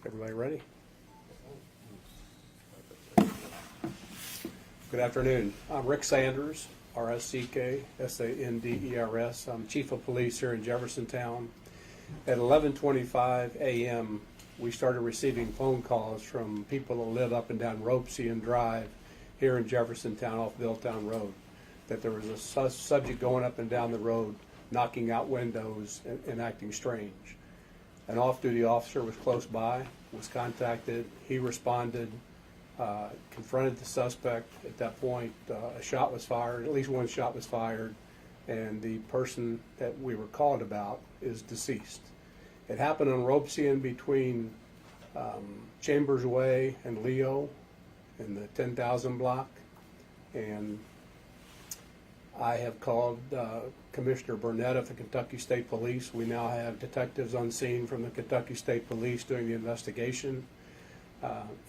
Everybody ready? Good afternoon. I'm Rick Sanders, R-S-C-K-S-A-N-D-E-R-S. I'm Chief of Police here in Jeffersontown. At 11:25 a.m., we started receiving phone calls from people that live up and down Ropesian Drive here in Jeffersontown off Milltown Road, that there was a subject going up and down the road, knocking out windows and acting strange. An off-duty officer was close by, was contacted. He responded, confronted the suspect. At that point, a shot was fired, at least one shot was fired, and the person that we were called about is deceased. It happened on Ropesian between Chambers Way and Leo in the 10,000 block, and I have called Commissioner Burnett of the Kentucky State Police. We now have detectives on scene from the Kentucky State Police doing the investigation.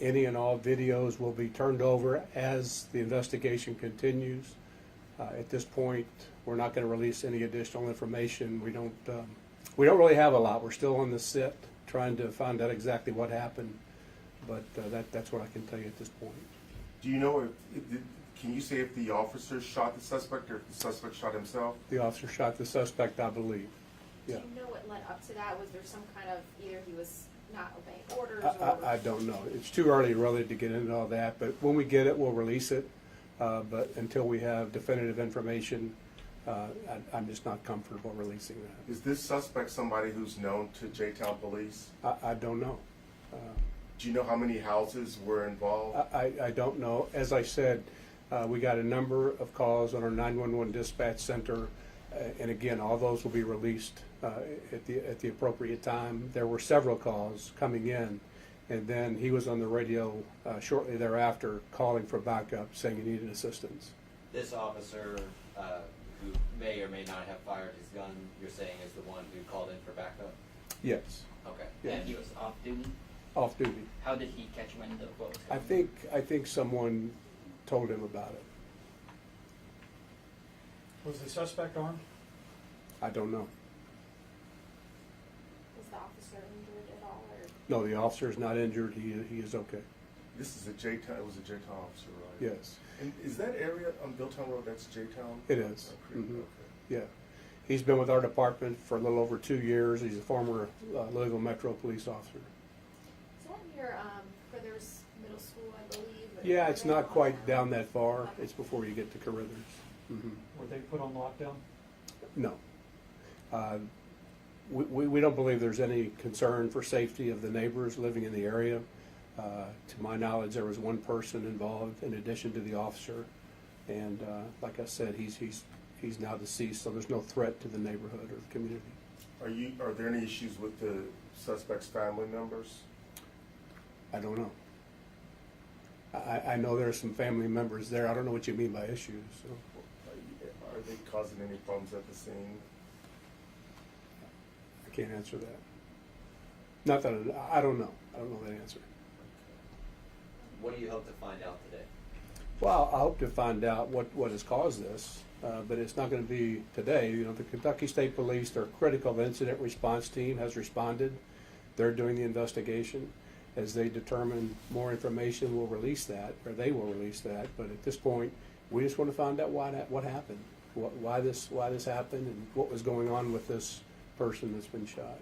Any and all videos will be turned over as the investigation continues. At this point, we're not going to release any additional information. We don't really have a lot. We're still on the sit, trying to find out exactly what happened. But that's what I can tell you at this point. Do you know can you say if the officer shot the suspect or if the suspect shot himself? The officer shot the suspect, I believe. Yeah. Do you know what led up to that? Was there some kind of, either he was not obeying orders or? I don't know. It's too early really to get into all that, but when we get it, we'll release it. But until we have definitive information, I'm just not comfortable releasing that. Is this suspect somebody who's known to J-Town Police? I don't know. Do you know how many houses were involved? I don't know. As I said, we got a number of calls on our 911 dispatch center, and again, all those will be released at the appropriate time. There were several calls coming in, and then he was on the radio shortly thereafter calling for backup, saying he needed assistance. This officer, who may or may not have fired his gun, you're saying is the one who called in for backup? Yes. Okay. Yeah. And he was off duty? Off duty. How did he catch wind of what was I happening? think someone told him about it. Was the suspect armed? I don't know. Was the officer injured at all, or? No, the officer is not injured. He is okay. This is it was a J-Town officer, right? Yes, And is that area on Milltown Road, that's J-Town? it is. Okay. Mhm. Yeah. He's been with our department for a little over 2 years. He's a former Louisville Metro police officer. Is that near, Critters Middle School, I believe? or- Yeah, it's not quite down that far. It's before you get to Carruthers. Were they put on lockdown? No. We don't believe there's any concern for safety of the neighbors living in the area. To my knowledge, there was one person involved in addition to the officer. And like I said, he's now deceased, so there's no threat to the neighborhood or the community. Are there any issues with the suspect's family members? I don't know. I know there are some family members there. I don't know what you mean by issues. So. Are they causing any problems at the scene? I can't answer that. Not that I don't know. I don't know that answer. What do you hope to find out today? Well, I hope to find out what has caused this, but it's not going to be today. You know, the Kentucky State Police, their critical incident response team has responded. They're doing the investigation. As they determine more information, we'll release that, or they will release that. But at this point, we just want to find out what happened, why this happened, and what was going on with this person that's been shot.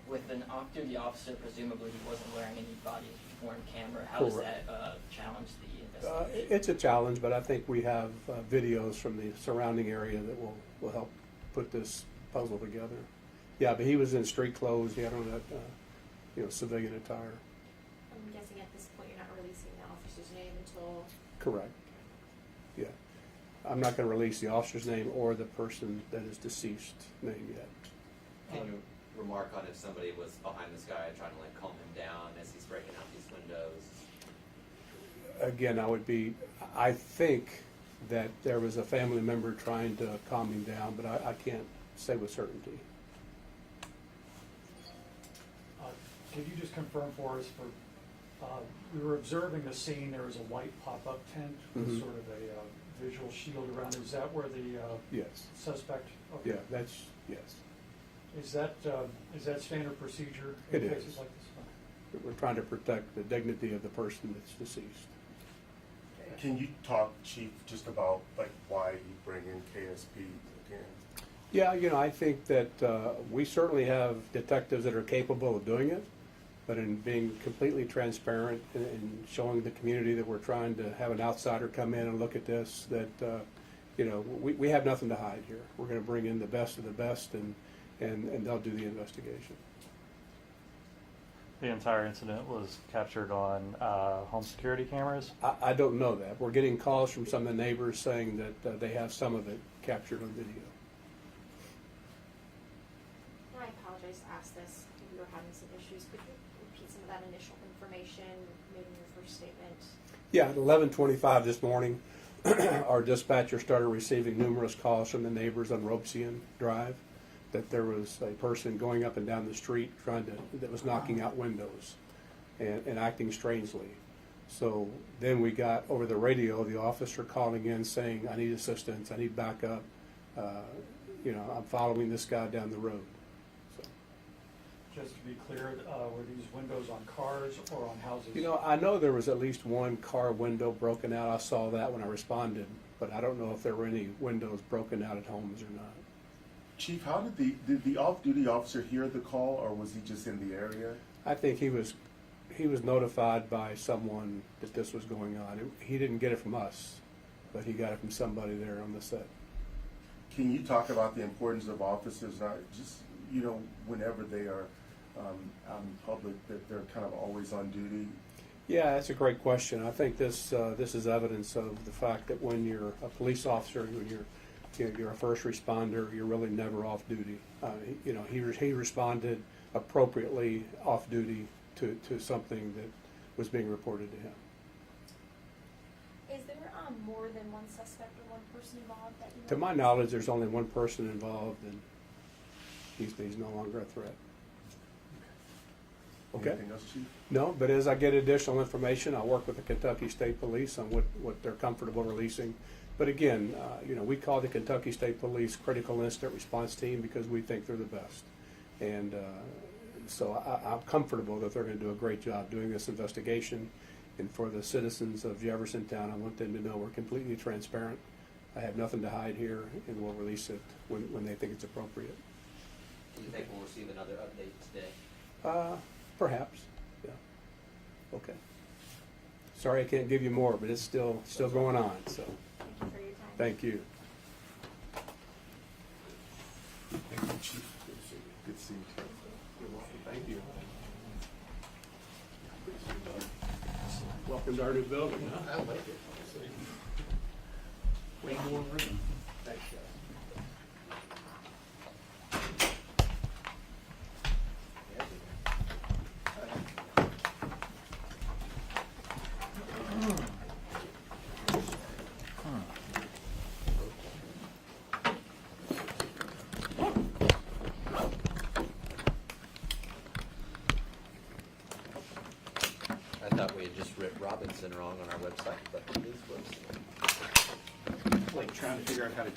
With an off-duty officer, presumably he wasn't wearing any body-worn camera. How does Correct. that challenge the investigation? It's a challenge, but I think we have videos from the surrounding area that will help put this puzzle together. Yeah, but he was in street clothes. He had on that civilian attire. I'm guessing at this point you're not releasing the officer's name until? Correct. Yeah. I'm not going to release the officer's name or the person that is deceased name yet. Can you remark on if somebody was behind this guy trying to calm him down as he's breaking out these windows? Again, I think that there was a family member trying to calm him down, but I can't say with certainty. Could you just confirm for us, we were observing the scene, there was a white pop-up tent with Mhm. sort of a visual shield around it. Is that where the Yes. suspect? Okay. Yeah, yes. Is that standard procedure It in is. cases like this? We're trying to protect the dignity of the person that's deceased. Can you talk, Chief, just about like why you bring in KSP again? Yeah, I think that we certainly have detectives that are capable of doing it, but in being completely transparent and showing the community that we're trying to have an outsider come in and look at this, that, we have nothing to hide here. We're going to bring in the best of the best, and they'll do the investigation. The entire incident was captured on home security cameras. I don't know that. We're getting calls from some of the neighbors saying that they have some of it captured on video. And I apologize to ask this, we were having some issues. Could you repeat some of that initial information made in your first statement? Yeah, at 11:25 this morning, our dispatcher started receiving numerous calls from the neighbors on Ropesian Drive that there was a person going up and down the street that was knocking out windows and acting strangely. So then we got over the radio the officer calling in saying, I need assistance, I need backup, I'm following this guy down the road. So, Just to be clear, were these windows on cars or on houses? I know there was at least one car window broken out. I saw that when I responded, but I don't know if there were any windows broken out at homes or not. Chief, how did the off-duty officer hear the call, or was he just in the area? I think he was notified by someone that this was going on. He didn't get it from us, but he got it from somebody there on the set. Can you talk about the importance of officers, not just, whenever they are out in public, that they're kind of always on duty? Yeah, that's a great question. I think this is evidence of the fact that when you're a police officer, when you're a first responder, you're really never off duty. He responded appropriately off duty to something that was being reported to him. Is there more than one suspect or one person involved that you know? To my knowledge, there's only one person involved, and he's no longer a threat. Okay? Anything else, Chief? No, but as I get additional information, I'll work with the Kentucky State Police on what they're comfortable releasing. But again, we call the Kentucky State Police Critical Incident Response Team because we think they're the best. And so I'm comfortable that they're going to do a great job doing this investigation. And for the citizens of Jeffersontown, I want them to know we're completely transparent. I have nothing to hide here, and we'll release it when they think it's appropriate. Do you think we'll receive another update today? Perhaps, yeah. Okay. Sorry I can't give you more, but it's still going on, so Thank you for your time. thank you. Thank you, Chief. Good seeing you. You're welcome. Thank you. Welcome to our new building, huh? I like it. Way more room. Thanks, guys. I thought we had just writ Robinson wrong on our website, but it is Wilson. Like trying to figure out how to